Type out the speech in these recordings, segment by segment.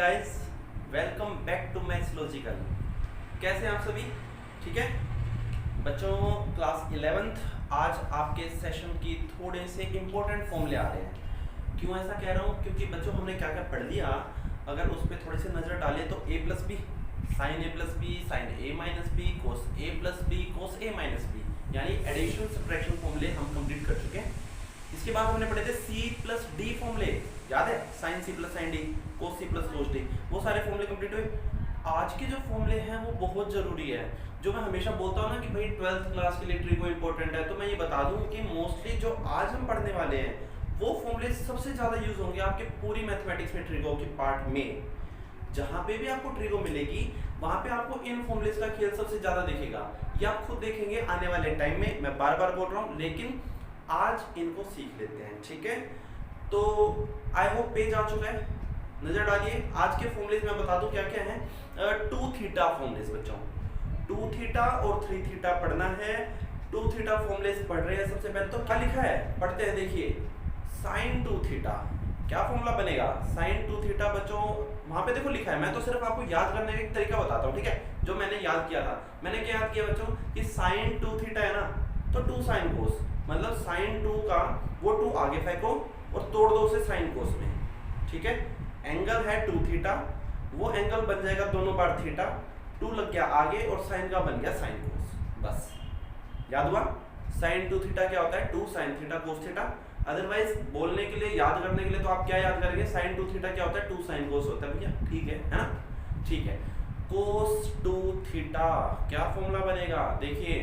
Guys, welcome back to maths logical. कैसे हैं आप सभी? ठीक है बच्चों, क्लास 11th आज आपके सेशन की थोड़े से इम्पोर्टेंट फॉर्मूले आ रहे हैं। क्यों ऐसा कह रहा हूँ? क्योंकि बच्चों हमने क्या क्या पढ़ लिया, अगर उस पर थोड़ी सी नज़र डालें तो a plus B sine A plus B sine A minus B cos A plus B cos A minus B, यानी एडिशन सब्ट्रैक्शन फॉर्मूले हम कंप्लीट कर चुके हैं। इसके बाद हमने पढ़े थे सी प्लस डी फॉर्मूले, याद है? Sine C plus sine D, cos C plus cos D, वो सारे फॉर्मूले कंप्लीट हुए। आज के जो फॉर्मूले हैं वो बहुत जरूरी है। जो मैं हमेशा बोलता हूँ ना कि भाई 12th क्लास के लिए ट्रिगो इंपॉर्टेंट है, तो मैं ये बता दूं कि मोस्टली जो आज हम पढ़ने वाले हैं वो फॉर्मूले सबसे ज्यादा यूज होंगे आपके पूरी मैथमेटिक्स में ट्रिगो के पार्ट में। जहां पे भी आपको ट्रिगो मिलेगी वहां पे आपको इन फॉर्मूलेस का खेल सबसे ज्यादा दिखेगा। ये आप खुद देखेंगे आने वाले टाइम में, मैं बार बार बोल रहा हूँ, लेकिन आज इनको सीख लेते हैं। ठीक है, तो आई होप पेज आ चुका है, नजर डालिए। आज के फॉर्मूलेस मैं बता दूं क्या क्या है। 2 थीटा फॉर्मूलेस बच्चों, 2 थीटा और 3 थीटा पढ़ना है। 2 थीटा फॉर्मूलेस पढ़ रहे हैं। सबसे पहले तो क्या लिखा है पढ़ते हैं, देखिए। साइन 2 थीटा क्या फॉर्मूला बनेगा? साइन 2 थीटा बच्चों वहां पे देखो लिखा है, मैं तो सिर्फ आपको याद करने का एक तरीका बताता हूँ। ठीक है, जो मैंने याद किया था, मैंने क्या याद किया बच्चों कि साइन 2 थीटा है ना, तो 2 साइन कोस, मतलब साइन 2 का वो 2 आगे फेंको और तोड़ दो उसे साइन कोस में। ठीक है, एंगल है 2 थीटा, वो एंगल बन जाएगा दोनों बार थीटा, 2 लग गया आगे और साइन का बन गया साइन कोस। बस याद हुआ? साइन 2 थीटा क्या होता है? 2 sine theta cos theta. Otherwise बोलने के लिए, याद करने के लिए तो आप क्या याद करेंगे? साइन 2 थीटा क्या होता है? 2 साइन कोस होता है भैया। ठीक है ना? ठीक है, कोस 2 थीटा क्या फॉर्मूला बनेगा? देखिए,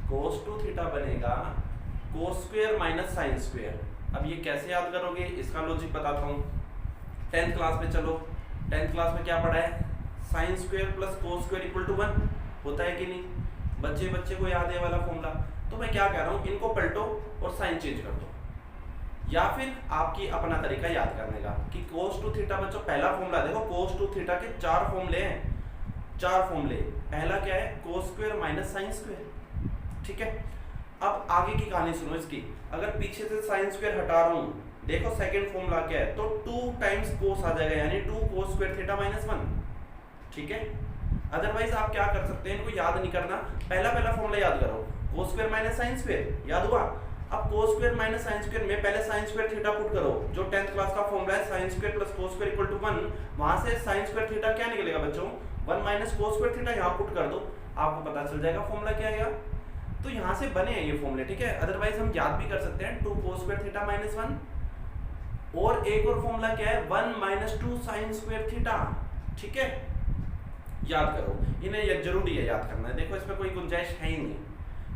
कोस 2 थीटा बनेगा cos square minus sine square. अब ये कैसे याद करोगे, इसका लॉजिक बताता हूँ। 10th क्लास में चलो, 10th क्लास में क्या पढ़ा है? Sine square plus cos square equal to 1 होता है कि नहीं? बच्चे को याद है वाला फॉर्मूला। तो मैं क्या कह रहा हूँ, इनको पलटो और साइन चेंज कर दो, या फिर आपकी अपना तरीका याद करने का कि cos 2 थीटा बच्चों पहला फॉर्मूला देखो। cos 2 थीटा के 4 फॉर्मूले हैं, 4 फॉर्मूले। पहला क्या है? cos square minus sine square. ठीक है, अब आगे की कहानी सुनो इसकी। अगर पीछे से साइन स्क्वायर हटा रहा हूं, देखो सेकंड फॉर्मूला क्या है, तो 2 टाइम्स cos आ जाएगा, यानी 2 cos स्क्वायर थीटा माइनस 1। ठीक है, अदरवाइज आप क्या कर सकते हैं, इनको याद नहीं करना, पहला फॉर्मूला याद करो, cos square minus sine square, याद हुआ? अब cos square minus sine square में पहले साइन स्क्वायर थीटा पुट करो, जो 10th क्लास का फॉर्मूला है, sine square plus cos square equal to 1। वहां से साइन स्क्वायर थीटा क्या निकलेगा बच्चों? 1 माइनस cos स्क्वायर थीटा, यहां पुट कर दो, आपको पता चल जाएगा फॉर्मूला क्या आएगा। तो यहां से बने हैं ये फॉर्मूले। ठीक है, अदरवाइज हम याद भी कर सकते हैं, 2 cos स्क्वायर थीटा माइनस 1। और एक और फॉर्मूला क्या है? 1 माइनस 2 साइन स्क्वायर थीटा। ठीक है, याद करो, इन्हें ये जरूरी है याद करना है। देखो इसमें कोई गुंजाइश है ही नहीं।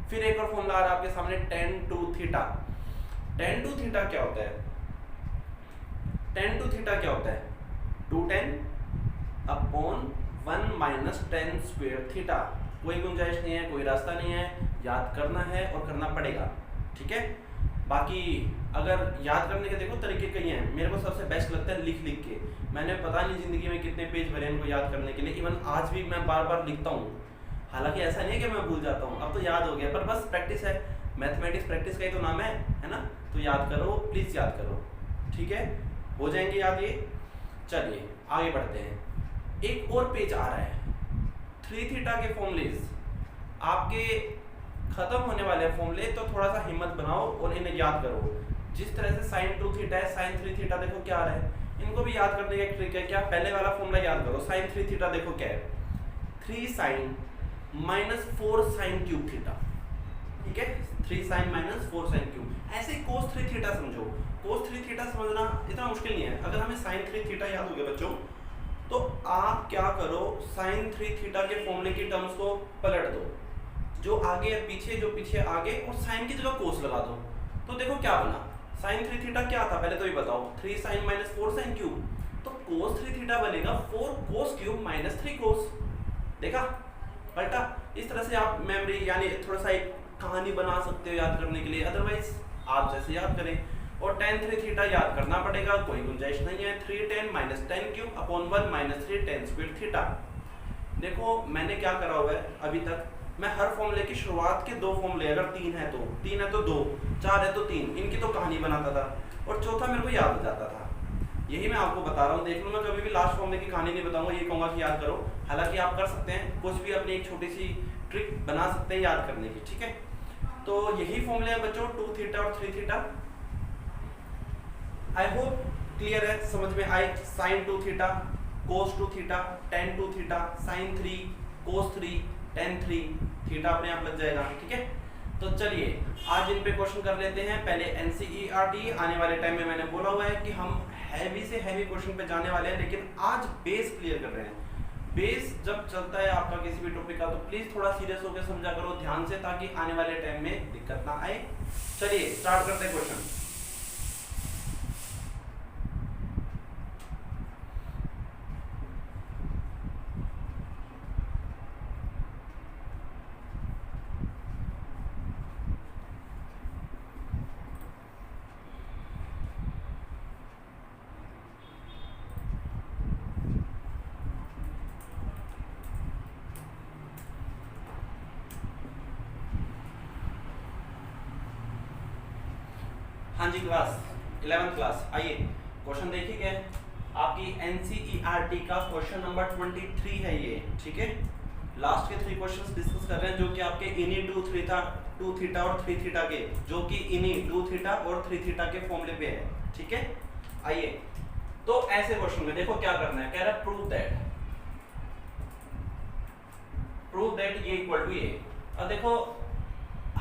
फिर एक और फॉर्मूला आ रहा है आपके सामने, tan 2 थीटा। tan 2 थीटा क्या होता है? tan 2 थीटा क्या होता है? 2 tan upon 1 minus tan square theta. कोई गुंजाइश नहीं है, कोई रास्ता नहीं है, याद करना है और करना पड़ेगा। ठीक है, बाकी अगर याद करने के देखो तरीके कई हैं, मेरे को सबसे बेस्ट लगता है लिख लिख के। मैंने पता नहीं जिंदगी में कितने पेज भरे इनको याद करने के लिए, इवन आज भी मैं बार बार लिखता हूँ। हालांकि ऐसा नहीं है कि मैं भूल जाता हूँ, अब तो याद हो गया, पर बस प्रैक्टिस है। मैथमेटिक्स प्रैक्टिस का ही तो नाम है ना? तो याद करो, प्लीज याद करो। ठीक है, हो जाएंगे याद ये। चलिए आगे बढ़ते हैं। एक और पेज आ रहा है, 3 थीटा के फॉर्मूलेस आपके खत्म होने वाले फॉर्मूले, तो थोड़ा सा हिम्मत बनाओ और इन्हें याद करो। जिस तरह से साइन 2 थीटा है, साइन 3 थीटा देखो क्या आ रहा है, इनको भी याद करने का एक ट्रिक है। क्या? पहले वाला फॉर्मूला याद करो, साइन 3 थीटा देखो क्या है, 3 sine minus 4 sine cube theta. ठीक है, 3 साइन माइनस 4 साइन क्यूब। ऐसे cos 3 थीटा समझो। cos 3 थीटा समझना इतना मुश्किल नहीं है। अगर हमें साइन 3 थीटा याद हो गया बच्चों, तो आप क्या करो, साइन 3 थीटा के फॉर्मूले की टर्म्स को पलट दो, जो आगे है पीछे, जो पीछे आगे, और साइन की जगह cos लगा दो। तो देखो क्या बना, साइन 3 थीटा क्या था पहले तो ये बताओ, 3 साइन माइनस 4 साइन क्यूब। तो cos 3 थीटा बनेगा 4 cos क्यूब माइनस 3 cos। देखा, पलटा। इस तरह से आप मेमोरी यानी थोड़ा सा एक कहानी बना सकते हो याद करने के लिए, अदरवाइज आप जैसे याद करें। और tan 3 थीटा याद करना पड़ेगा, कोई गुंजाइश नहीं है। 3 tan minus tan cube upon 1 minus 3 tan square theta. देखो मैंने क्या करा हुआ है अभी तक, मैं हर फॉर्मूले की शुरुआत के 2 फॉर्मूले, अगर 3 है तो 3 है तो 2, 4 है तो 3, इनकी तो कहानी बनाता था, और चौथा मेरे को याद हो जाता था। यही मैं आपको बता रहा हूँ, देख लो, मैं कभी भी लास्ट फॉर्मूले की कहानी नहीं बताऊंगा, ये कहूंगा कि याद करो। हालांकि आप कर सकते हैं, कुछ भी अपनी एक छोटी सी ट्रिक बना सकते हैं याद करने की, ठीक है। तो यही फॉर्मूले हैं बच्चों, 2 थीटा और 3 थीटा। आई होप क्लियर है, समझ में आए। साइन 2 थीटा, कोस 2 थीटा, टेन 2 थीटा, साइन 3, कोस 3, टेन 3, थीटा अपने आप लग जाएगा, ठीक है। तो चलिए आज इन पे क्वेश्चन कर लेते हैं। पहले एनसीईआरटी, आने वाले टाइम में मैंने बोला हुआ है कि हम हैवी से हैवी क्वेश्चन पे जाने वाले हैं, लेकिन आज बेस क्लियर कर रहे हैं। बेस जब चलता है आपका किसी भी टॉपिक का, तो प्लीज थोड़ा सीरियस होकर समझा करो ध्यान से, ताकि आने वाले टाइम में दिक्कत ना आए। चलिए स्टार्ट करते हैं क्वेश्चन। हाँ जी क्लास 11th क्लास, आइए क्वेश्चन देखिए क्या है। आपकी एनसीईआरटी का क्वेश्चन नंबर 23 है ये, ठीक है। लास्ट के 3 क्वेश्चंस डिस्कस कर रहे हैं, जो कि आपके इनी 2 थीटा और 3 थीटा के, जो कि इनी 2 थीटा और 3 थीटा के फॉर्मूले पे है, ठीक है। आइए तो ऐसे क्वेश्चन में देखो क्या करना है, कह रहा है प्रूव दैट ये इक्वल टू ये। अब देखो,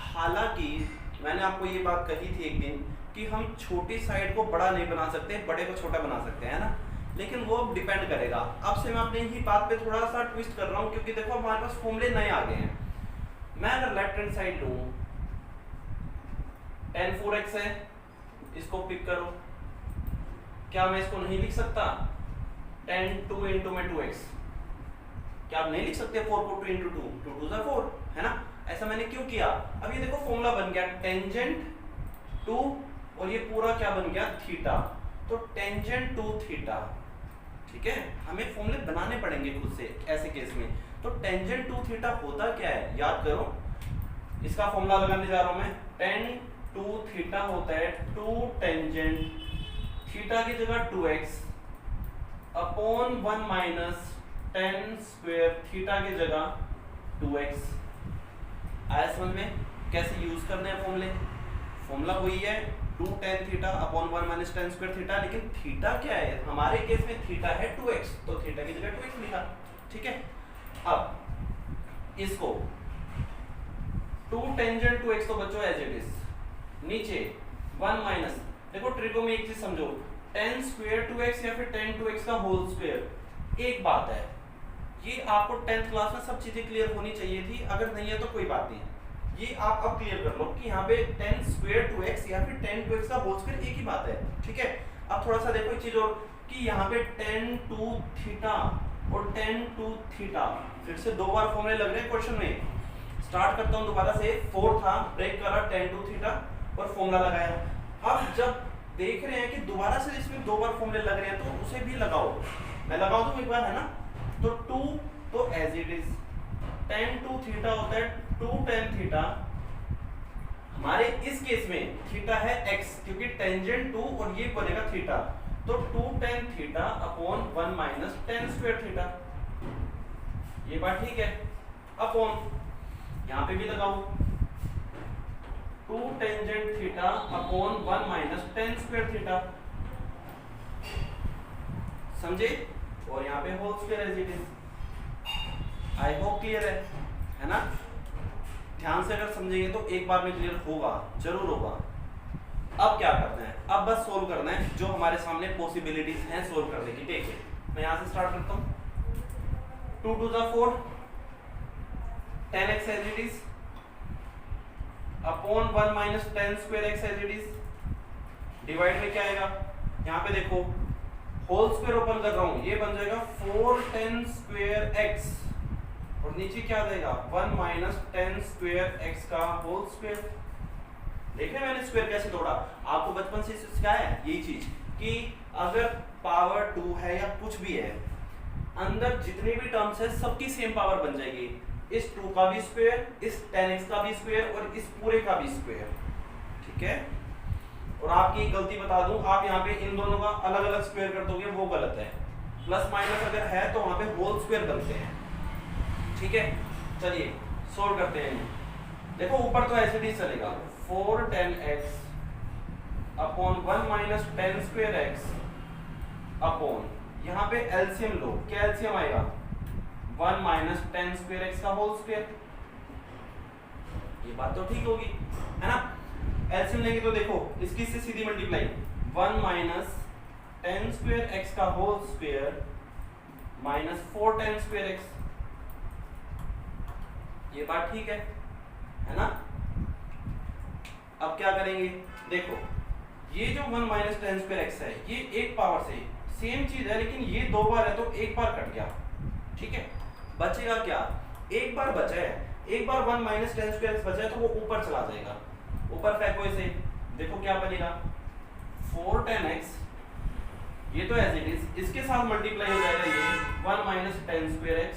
हालांकि मैंने आपको ये बात कही थी एक दिन कि हम छोटी साइड को बड़ा नहीं बना सकते, बड़े को छोटा बना सकते हैं ना, लेकिन वो डिपेंड करेगा। अब से मैं अपनी ही बात पे थोड़ा सा ट्विस्ट कर रहा हूँ, क्योंकि देखो हमारे पास फॉर्मूले नए आ गए हैं। मैं अगर लेफ्ट हैंड साइड लूं, tan 4x है, इसको पिक करो, क्या मैं इसको नहीं लिख सकता tan 2 इंटू में 2x? क्या आप नहीं लिख सकते 4 को 2 इंटू 2 2 4, है ना। ऐसा मैंने क्यों किया? अब ये देखो फॉर्मूला बन गया टेंजेंट 2 और ये पूरा क्या बन गया थीटा, तो टेंजेंट 2 थीटा, ठीक है। हमें फॉर्मूले बनाने पड़ेंगे खुद से ऐसे केस में। तो टेंजेंट 2 थीटा होता क्या है, याद करो, इसका फॉर्मूला लगाने जा रहा हूं मैं। tan 2 थीटा होता है 2 टेंजेंट थीटा की जगह 2x upon 1 minus tan square theta की जगह 2x। आया समझ में कैसे यूज करने हैं फॉर्मूले? फॉर्मूला वही है 2 tan theta upon 1 minus tan square theta, लेकिन थीटा क्या है हमारे केस में? थीटा है 2x, तो थीटा की जगह 2x लिखा, ठीक है। अब इसको 2 टेंजेंट 2x तो बच्चों एज इट इज, नीचे 1 माइनस, देखो ट्रिको में एक चीज समझो, tan स्क्वायर 2x या फिर tan 2x का होल स्क्वायर एक बात है। ये आपको 10th क्लास में सब चीजें क्लियर होनी चाहिए थी, अगर नहीं है तो कोई बात नहीं, ये आप अब क्लियर कर लो कि यहाँ पे tan स्क्वायर 2x या फिर tan 2x का होल स्क्वायर एक ही बात है, ठीक है। अब थोड़ा सा देखो एक चीज और, कि यहाँ पे tan 2 थीटा और tan 2 थीटा, फिर से 2 बार फॉर्मूले लग रहे हैं क्वेश्चन में। स्टार्ट करता हूँ दोबारा से, 4 था, ब्रेक करा tan 2 थीटा और फॉर्मूला लगाया। अब जब देख रहे हैं कि दोबारा से इसमें 2 बार फॉर्मूले लग रहे हैं, तो उसे भी लगाओ, मैं लगा दूं एक बार, है ना। तो 2 तो as it is, tan 2 theta होता है 2 tan थीटा, हमारे इस केस में थीटा है x, क्योंकि टेंजेंट 2 और ये बनेगा थीटा, तो 2 tan theta upon 1 minus tan square theta, ये बात ठीक है। अपॉन यहां पे भी लगाओ 2 tangent theta upon 1 minus tan square theta, समझे, और यहाँ पे whole square as it is. I hope clear है ना। ध्यान से अगर समझेंगे तो एक बार में क्लियर होगा, जरूर होगा। अब क्या करना है, अब बस सोल्व करना है जो हमारे सामने पॉसिबिलिटीज हैं सोल्व करने की, ठीक है। मैं यहाँ से स्टार्ट करता हूँ, 2 2 4 10x as it is upon 1 minus tan square x as it is, divide में क्या आएगा, यहाँ पे देखो होल स्क्वायर ओपन कर रहा हूं, ये बन जाएगा 4 tan स्क्वायर x और नीचे क्या आ जाएगा 1 माइनस tan स्क्वायर x का होल स्क्वायर। देख रहे हैं मैंने स्क्वायर कैसे तोड़ा, आपको बचपन से सिखाया है यही चीज कि अगर पावर 2 है या कुछ भी है, अंदर जितने भी टर्म्स है सबकी सेम पावर बन जाएगी, इस 2 का भी स्क्वायर, इस tan x का भी स्क्वायर और इस पूरे का भी स्क्वायर, ठीक है। और आपकी गलती बता दूं, आप यहाँ पे इन दोनों का अलग अलग स्क्वायर कर दोगे, वो गलत है। प्लस माइनस अगर है तो वहां पे होल स्क्वायर बनते हैं, ठीक है। चलिए सोल्व करते हैं। देखो ऊपर तो ऐसे ही चलेगा, 4 10x upon 1 minus 10 square x upon, यहाँ पे एलसीएम लो, क्या एलसीएम आएगा 1 माइनस 10 स्क्वायर x का होल स्क्वायर। ये बात तो ठीक होगी, है ना। एलसीएम लेंगे तो देखो इसकी से सीधी मल्टीप्लाई, 1 माइनस 10 स्क्वायर x का whole square minus 4 10 square x। ये बात ठीक है ना। अब क्या करेंगे, देखो ये जो 1 माइनस 10 स्क्वायर x है ये एक पावर से सेम चीज है, लेकिन ये दो बार है तो एक बार कट गया, ठीक है। बचेगा क्या, एक बार बचा है, एक बार 1 माइनस 10 स्क्वायर x बचा है तो वो ऊपर चला जाएगा, ऊपर फेंको इसे। देखो क्या बनेगा 4 10x, ये तो एज इट इज, इसके साथ मल्टीप्लाई हो जाएगा ये 1 माइनस 10 स्क्वायर x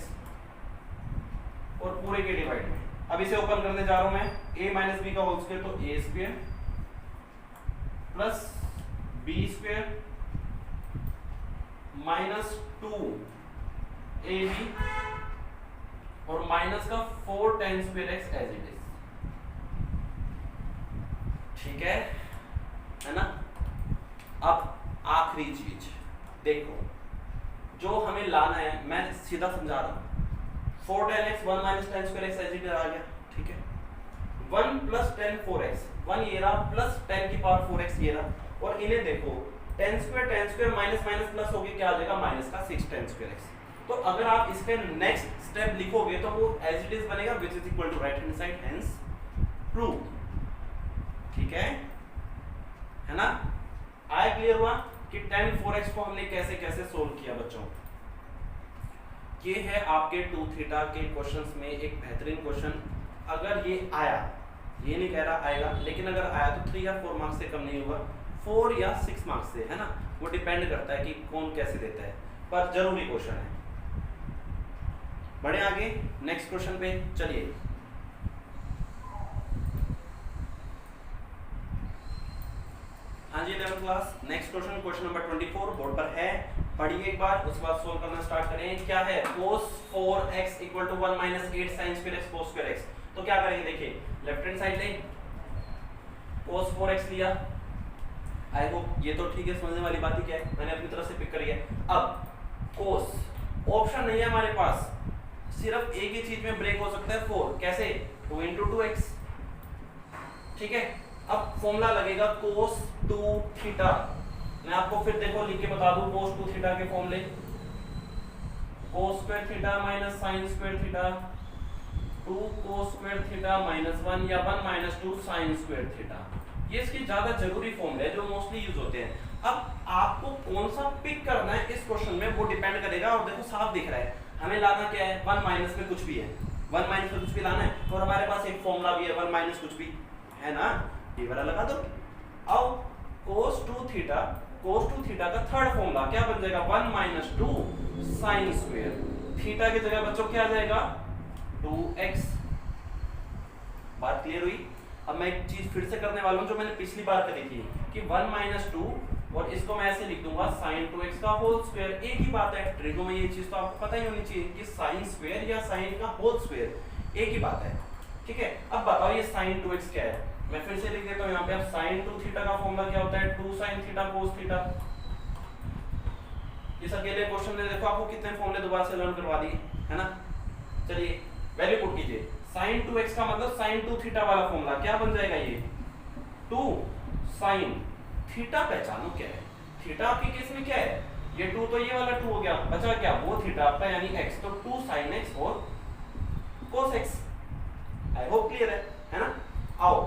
और पूरे के डिवाइड में। अब इसे ओपन करने जा रहा हूं मैं, a माइनस बी का होल स्क्वायर तो a square plus b square minus 2ab और माइनस का 4 10 square x as it is, ठीक है ना। अब आखिरी चीज देखो, जो हमें लाना है, मैं सीधा समझा रहा हूं, 4 10x 1 minus 10 square x as it is आ गया, ठीक है। 1 प्लस 10 4x, 1 ये रहा प्लस 10 की पावर 4x ये रहा, और इन्हें देखो 10 स्क्वायर माइनस माइनस प्लस हो गया, क्या आ जाएगा माइनस का 6 10 स्क्वायर x। तो अगर आप इसके नेक्स्ट स्टेप लिखोगे तो वो एज इट इज बनेगा, which is equal to right hand side, hence prove, ठीक है ना। आया क्लियर हुआ कि 10 4x को हमने कैसे कैसे सोल्व किया बच्चों। ये है आपके 2 थीटा के क्वेश्चंस में एक बेहतरीन क्वेश्चन। अगर ये आया, ये नहीं कह रहा आएगा, लेकिन अगर आया तो 3 या 4 मार्क्स से कम नहीं होगा, 4 या 6 मार्क्स से, है ना। वो डिपेंड करता है कि कौन कैसे देता है, पर जरूरी क्वेश्चन है। बढ़े आगे नेक्स्ट क्वेश्चन पे, चलिए। हाँ जी 11th class, next question, question number 24 board पर है, पढ़िए एक बार, उसके बाद सोल्व करना स्टार्ट करें। क्या है, cos 4x equal to 1 minus 8 sin square x cos square x। तो क्या करेंगे, देखिए लेफ्ट हैंड साइड लें, cos 4x लिया, आई होप ये तो ठीक है, समझने वाली बात ही क्या है, मैंने अपनी तरफ से पिक करी है। अब cos ऑप्शन नहीं है हमारे पास, सिर्फ एक ही चीज में ब्रेक हो सकता है 4, कैसे 2 into 2x, ठीक है। अब फॉर्मूला लगेगा cos 2 थीटा, मैं आपको फिर देखो लिख के बता दूं cos 2 थीटा के फॉर्मूले, cos square theta minus sin square theta 2 cos square theta minus 1 या 1 माइनस 2 sin स्क्वायर थीटा। ये इसके ज्यादा जरूरी फॉर्मूले हैं जो मोस्टली यूज होते हैं। अब आपको कौन सा पिक करना है इस क्वेश्चन में वो डिपेंड करेगा, और देखो साफ दिख रहा है हमें लाना क्या है, 1 माइनस में कुछ भी है, 1 माइनस में कुछ भी लाना है, और हमारे पास एक फॉर्मूला भी है 1 माइनस कुछ भी, है ना, ये वाला लगा दो। आओ cos 2 थीटा, cos 2 थीटा का थर्ड फॉर्मूला क्या बन जाएगा, 1 माइनस 2 sin स्क्वायर थीटा की जगह बच्चों क्या आ जाएगा 2x। बात क्लियर हुई। अब मैं एक चीज फिर से करने वाला हूं जो मैंने पिछली बार करी थी कि 1 माइनस 2 और इसको मैं ऐसे लिख दूंगा sin 2x का होल स्क्वायर। एक ही बात है, ट्रिगो में ये चीज तो आपको पता ही होनी चाहिए कि sin स्क्वायर या sin का होल स्क्वायर एक ही बात है, ठीक है। अब बताओ ये sin 2x क्या है, मैं फिर से लिख देता हूं यहाँ पे। अब sin 2 थीटा का फॉर्मूला क्या होता है, 2 sin थीटा cos थीटा। इस अकेले क्वेश्चन में देखो आपको कितने फॉर्मूले दोबारा से लर्न करवा दिए, है ना। चलिए वैल्यू पुट कीजिए, sin 2x का मतलब sin 2 थीटा वाला फॉर्मूला क्या बन जाएगा, ये 2 sin थीटा। पहचानो क्या है थीटा, आपके केस में क्या है, ये 2 तो ये वाला 2 हो गया, बचा क्या वो थीटा आपका यानी x, तो 2 sin x और cos x। आई होप क्लियर है ना। आओ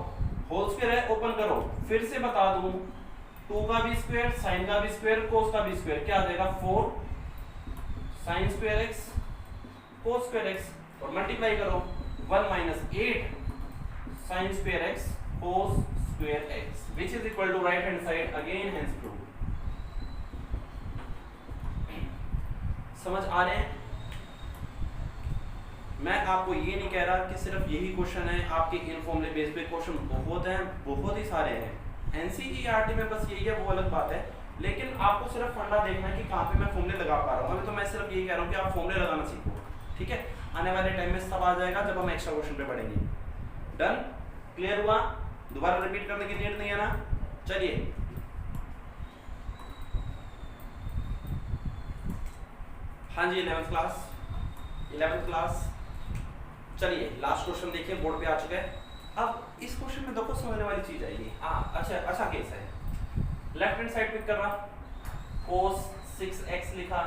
होल स्क्वायर है, ओपन करो, फिर से बता दूं 2 का भी स्क्वायर, sin का भी स्क्वायर, cos का भी स्क्वायर, क्या आ जाएगा 4 sin square x cos square x, और मल्टीप्लाई करो 1 minus 8 sin square x cos square x, which is equal to right hand side again, hence proof। समझ आ रहे हैं। मैं आपको ये नहीं कह रहा कि सिर्फ यही क्वेश्चन है, आपके इन फॉर्मूले बेस पे क्वेश्चन बहुत हैं, बहुत ही सारे हैं, एनसीईआरटी में बस यही है, वो अलग बात है, लेकिन आपको सिर्फ फंडा देखना है कि कहाँ पे मैं फॉर्मूले लगा पा रहा हूँ। अभी तो मैं सिर्फ यही कह रहा हूँ कि आप फॉर्मूले लगाना सीखो, ठीक है। आने वाले टाइम में सब आ जाएगा जब हम एक्स्ट्रा क्वेश्चन पे पढ़ेंगे। डन, क्लियर हुआ? दोबारा रिपीट करने की नीड नहीं है ना? चलिए हाँ जी, 11th क्लास चलिए लास्ट क्वेश्चन देखिए, बोर्ड पे आ चुका है। अब इस क्वेश्चन में देखो समझने वाली चीज आएगी। अच्छा केस है, लेफ्ट हैंड साइड पिक कर रहा, cos 6x लिखा,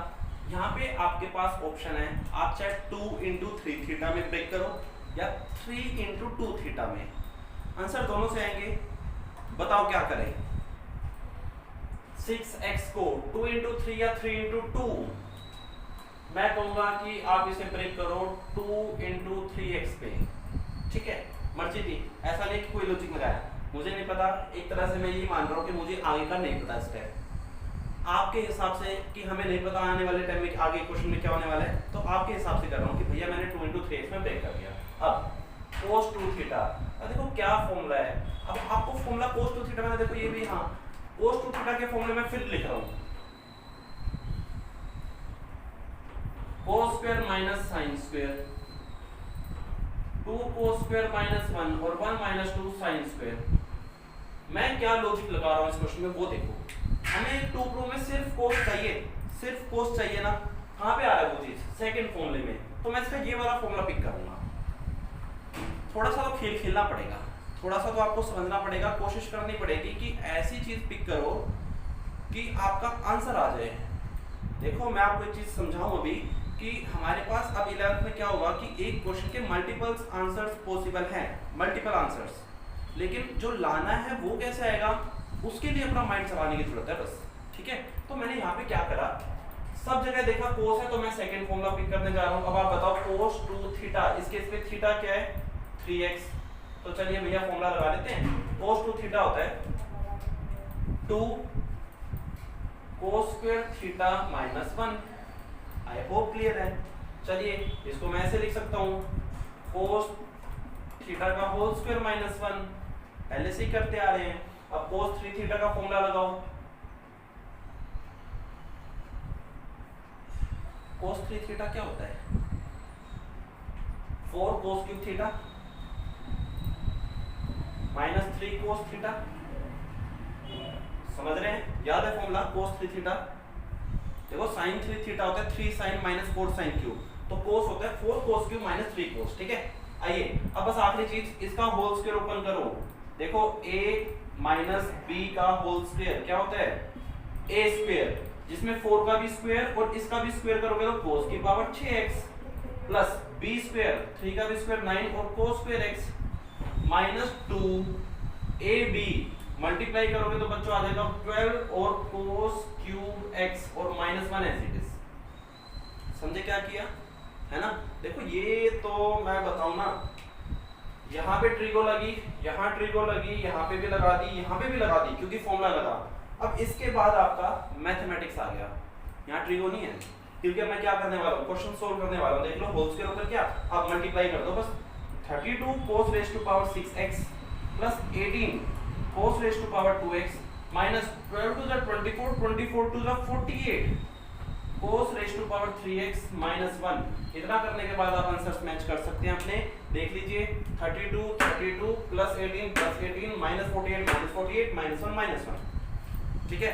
यहाँ पे आपके पास ऑप्शन है, आप चाहे 2 into 3 थीटा में ब्रेक करो या 3 into 2 थीटा में, आंसर दोनों से आएंगे। बताओ क्या करें? 6x को 2 into 3 या 3 into 2, मैं कहूंगा कि आप इसे ब्रेक करो 2 into 3x पे, ठीक है, मर्जी थी, ऐसा नहीं कि कोई लॉजिक लगाया, मुझे नहीं पता, एक तरह से मैं ये मान रहा हूँ कि मुझे आगे का नहीं पता स्टेप, आपके हिसाब से कि हमें नहीं पता आने वाले टाइम में आगे क्वेश्चन में क्या होने वाला है, तो आपके हिसाब से कर रहा हूँ कि भैया मैंने 2 into 3x में ब्रेक कर दिया। अब cos 2 थीटा, देखो क्या फॉर्मूला है, अब आपको फॉर्मूला cos 2 थीटा में देखो ये भी, हाँ cos 2 थीटा के फॉर्मूले में फिर लिख रहा हूँ, cos square minus sine square, 2 cos square minus 1 और 1 माइनस 2 साइन स्क्वायर। मैं क्या लॉजिक लगा रहा हूँ इस क्वेश्चन में वो देखो, हमें 2 प्रो में सिर्फ cos चाहिए, सिर्फ cos चाहिए ना, कहाँ पे आ रहा है वो चीज? सेकंड फॉर्मूले में, तो मैं इसका ये वाला फॉर्मूला पिक करूंगा। थोड़ा सा तो खेल खेलना पड़ेगा, थोड़ा सा तो आपको समझना पड़ेगा, कोशिश करनी पड़ेगी कि ऐसी चीज पिक करो कि आपका आंसर आ जाए। देखो मैं आपको एक चीज समझाऊं अभी कि हमारे पास अब 11th में क्या होगा कि एक क्वेश्चन के मल्टीपल आंसर्स पॉसिबल हैं, मल्टीपल आंसर्स, लेकिन जो लाना है वो कैसे आएगा उसके लिए अपना माइंड चलाने की जरूरत है बस, ठीक है। तो मैंने यहाँ पे क्या करा, सब जगह देखा cos है तो मैं सेकंड फॉर्मूला पिक करने जा रहा हूँ। अब आप बताओ cos 2 थीटा, इसके इस पे थीटा क्या है? 3x, तो चलिए भैया फॉर्मूला लगा लेते हैं। cos 2 थीटा होता है 2 cos स्क्वायर थीटा माइनस 1। आई होप क्लियर है। चलिए इसको मैं ऐसे लिख सकता हूँ, cos थीटा का होल स्क्वायर माइनस 1, पहले से ही करते आ रहे हैं। अब cos 3 थीटा का फॉर्मूला लगाओ, cos 3 थीटा क्या होता है? 4 cos cube theta minus 3 cos theta, समझ रहे हैं? याद है फॉर्मूला cos 3 थीटा? देखो sin 3 थीटा होता है 3 sin माइनस 4 sin क्यूब, तो cos होता है 4 cos क्यूब माइनस 3 cos, ठीक है। आइए अब बस आखिरी चीज, इसका होल स्क्वायर ओपन करो, देखो a माइनस b का होल स्क्वायर क्या होता है? a स्क्वायर, जिसमें 4 का भी स्क्वायर और इसका भी स्क्वायर करोगे तो cos की power 6x plus b square 3 का भी स्क्वायर 9 और cos square x minus 2ab multiply करोगे तो बच्चों आ जाएगा 12 और cos क्यूब x और माइनस 1 एज इट इज। समझे क्या किया है ना? देखो ये तो मैं बताऊं ना, यहाँ पे ट्रिगो लगी, यहाँ ट्रिगो लगी, यहाँ पे भी लगा दी, यहाँ पे भी लगा दी क्योंकि फॉर्मूला लगा। अब इसके बाद आपका मैथमेटिक्स आ गया, यहाँ ट्रिगो नहीं है क्योंकि मैं क्या करने वाला हूँ, क्वेश्चन सोल्व करने वाला हूँ। देख लो होल स्क्वायर होकर क्या, आप मल्टीप्लाई कर दो बस, 32 cos raise to power 6x plus 18 cos raise to power 2x minus 12 to the 24 24 to the 48 cos raise to power 3x minus 1। इतना करने के बाद आप आंसर्स मैच कर सकते हैं अपने, देख लीजिए 32 32 plus 18 minus 48 minus 48 minus 1 minus 1, ठीक है।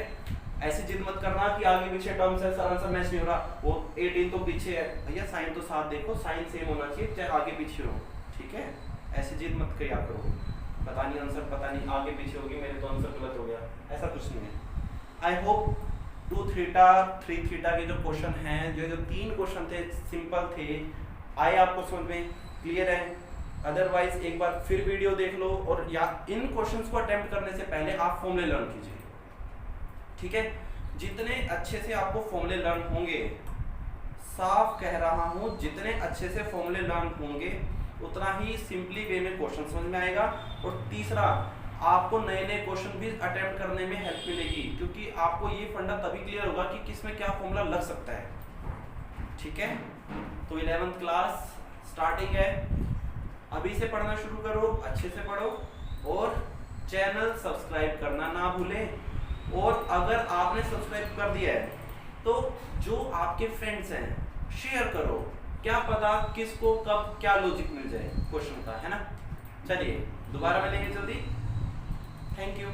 ऐसी जिद मत करना कि आगे पीछे टर्म्स है, सर आंसर मैच नहीं हो रहा, वो 18 तो पीछे है भैया, साइन तो साथ देखो, साइन सेम होना चाहिए चाहे आगे पीछे हो, ठीक है। ऐसी जिद मत किया करो, पता नहीं आंसर पता नहीं आगे पीछे होगी, मेरे तो आंसर गलत हो गया, ऐसा कुछ नहीं है। आई होप 2 थीटा 3 थीटा के जो क्वेश्चन हैं, जो 3 क्वेश्चन थे सिंपल थे, आए आपको समझ में, क्लियर है? अदरवाइज एक बार फिर वीडियो देख लो और या इन क्वेश्चंस को अटेम्प्ट करने से पहले आप फॉर्मूले लर्न कीजिए, ठीक है। जितने अच्छे से आपको फॉर्मूले लर्न होंगे, साफ कह रहा हूं, जितने अच्छे से फॉर्मूले लर्न होंगे उतना ही सिंपली वे में क्वेश्चन समझ में आएगा। और तीसरा, आपको नए नए क्वेश्चन भी अटेम्प्ट करने में हेल्प मिलेगी, क्योंकि आपको ये फंडा तभी क्लियर होगा कि किसमें क्या फॉर्मूला लग सकता है, ठीक है। तो 11th क्लास स्टार्टिंग है, अभी से पढ़ना शुरू करो, अच्छे से पढ़ो और चैनल सब्सक्राइब करना ना भूलें। और अगर आपने सब्सक्राइब कर दिया है तो जो आपके फ्रेंड्स हैं शेयर करो, क्या पता किसको कब क्या लॉजिक मिल जाए क्वेश्चन का, है ना। चलिए दोबारा मिलेंगे जल्दी। Thank you.